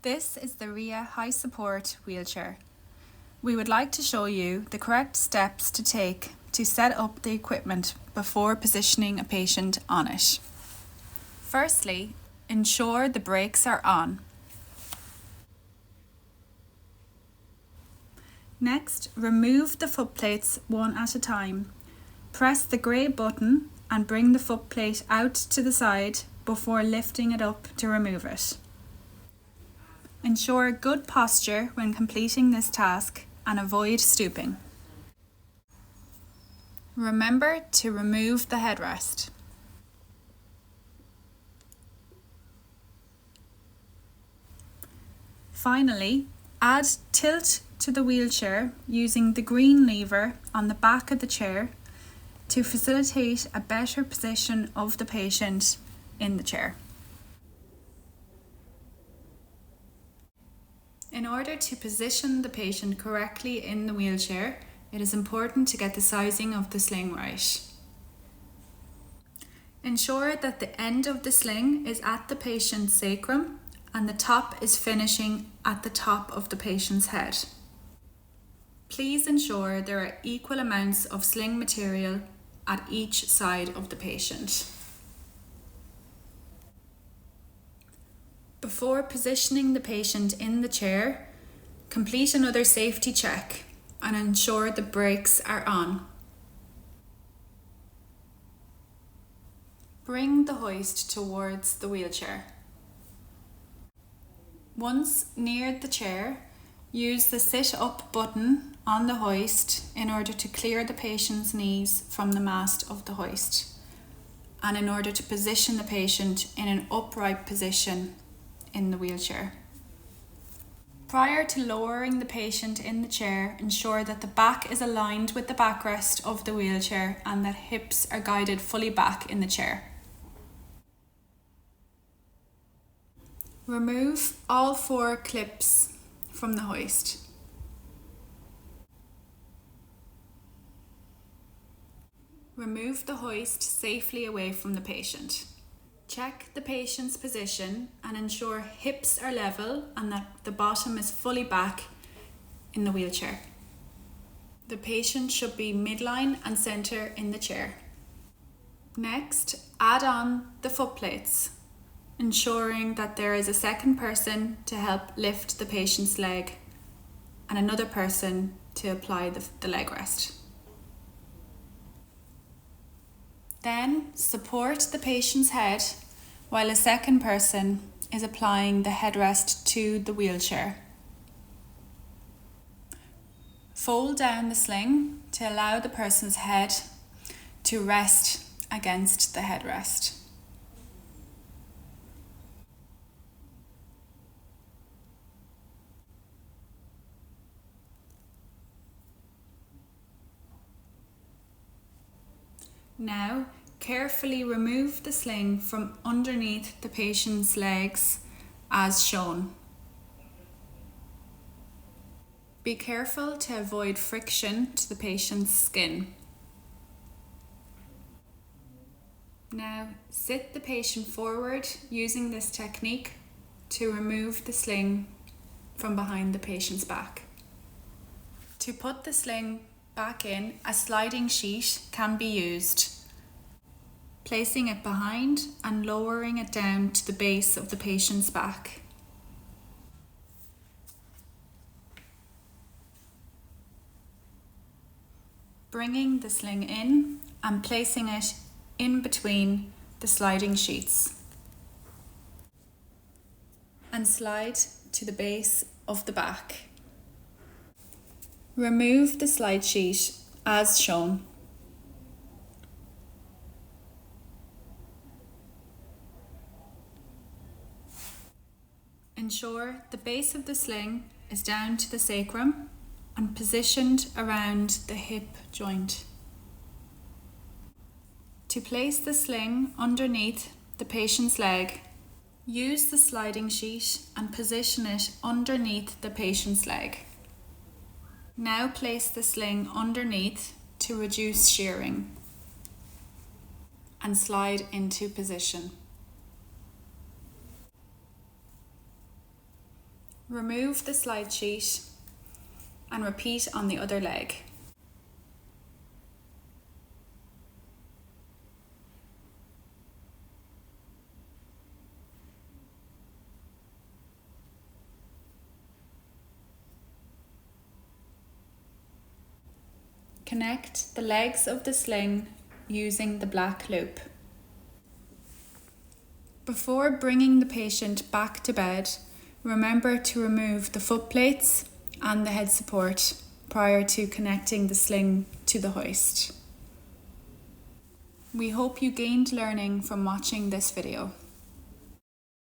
This is the RIA High Support wheelchair. We would like to show you the correct steps to take to set up the equipment before positioning a patient on it. Firstly, ensure the brakes are on. Next, remove the footplates one at a time. Press the grey button and bring the footplate out to the side before lifting it up to remove it. Ensure good posture when completing this task and avoid stooping. Remember to remove the headrest. Finally, add tilt to the wheelchair using the green lever on the back of the chair to facilitate a better position of the patient in the chair. In order to position the patient correctly in the wheelchair, it is important to get the sizing of the sling right. Ensure that the end of the sling is at the patient's sacrum and the top is finishing at the top of the patient's head. Please ensure there are equal amounts of sling material at each side of the patient. Before positioning the patient in the chair, complete another safety check and ensure the brakes are on. Bring the hoist towards the wheelchair. Once near the chair, use the sit up button on the hoist in order to clear the patient's knees from the mast of the hoist and in order to position the patient in an upright position in the wheelchair. Prior to lowering the patient in the chair, ensure that the back is aligned with the backrest of the wheelchair and that hips are guided fully back in the chair. Remove all 4 clips from the hoist. Remove the hoist safely away from the patient. Check the patient's position and ensure hips are level and that the bottom is fully back in the wheelchair. The patient should be midline and centre in the chair. Next, add on the footplates, ensuring that there is a second person to help lift the patient's leg and another person to apply the leg rest. Then support the patient's head while a second person is applying the headrest to the wheelchair. Fold down the sling to allow the person's head to rest against the headrest. Now, carefully remove the sling from underneath the patient's legs as shown. Be careful to avoid friction to the patient's skin. Now, sit the patient forward using this technique to remove the sling from behind the patient's back. To put the sling back in, a sliding sheet can be used, placing it behind and lowering it down to the base of the patient's back. Bringing the sling in and placing it in between the sliding sheets and slide to the base of the back. Remove the slide sheet as shown. Ensure the base of the sling is down to the sacrum and positioned around the hip joint. To place the sling underneath the patient's leg, use the sliding sheet and position it underneath the patient's leg. Now place the sling underneath to reduce shearing and slide into position. Remove the slide sheet and repeat on the other leg. Connect the legs of the sling using the black loop. Before bringing the patient back to bed, remember to remove the foot plates and the head support prior to connecting the sling to the hoist. We hope you gained learning from watching this video.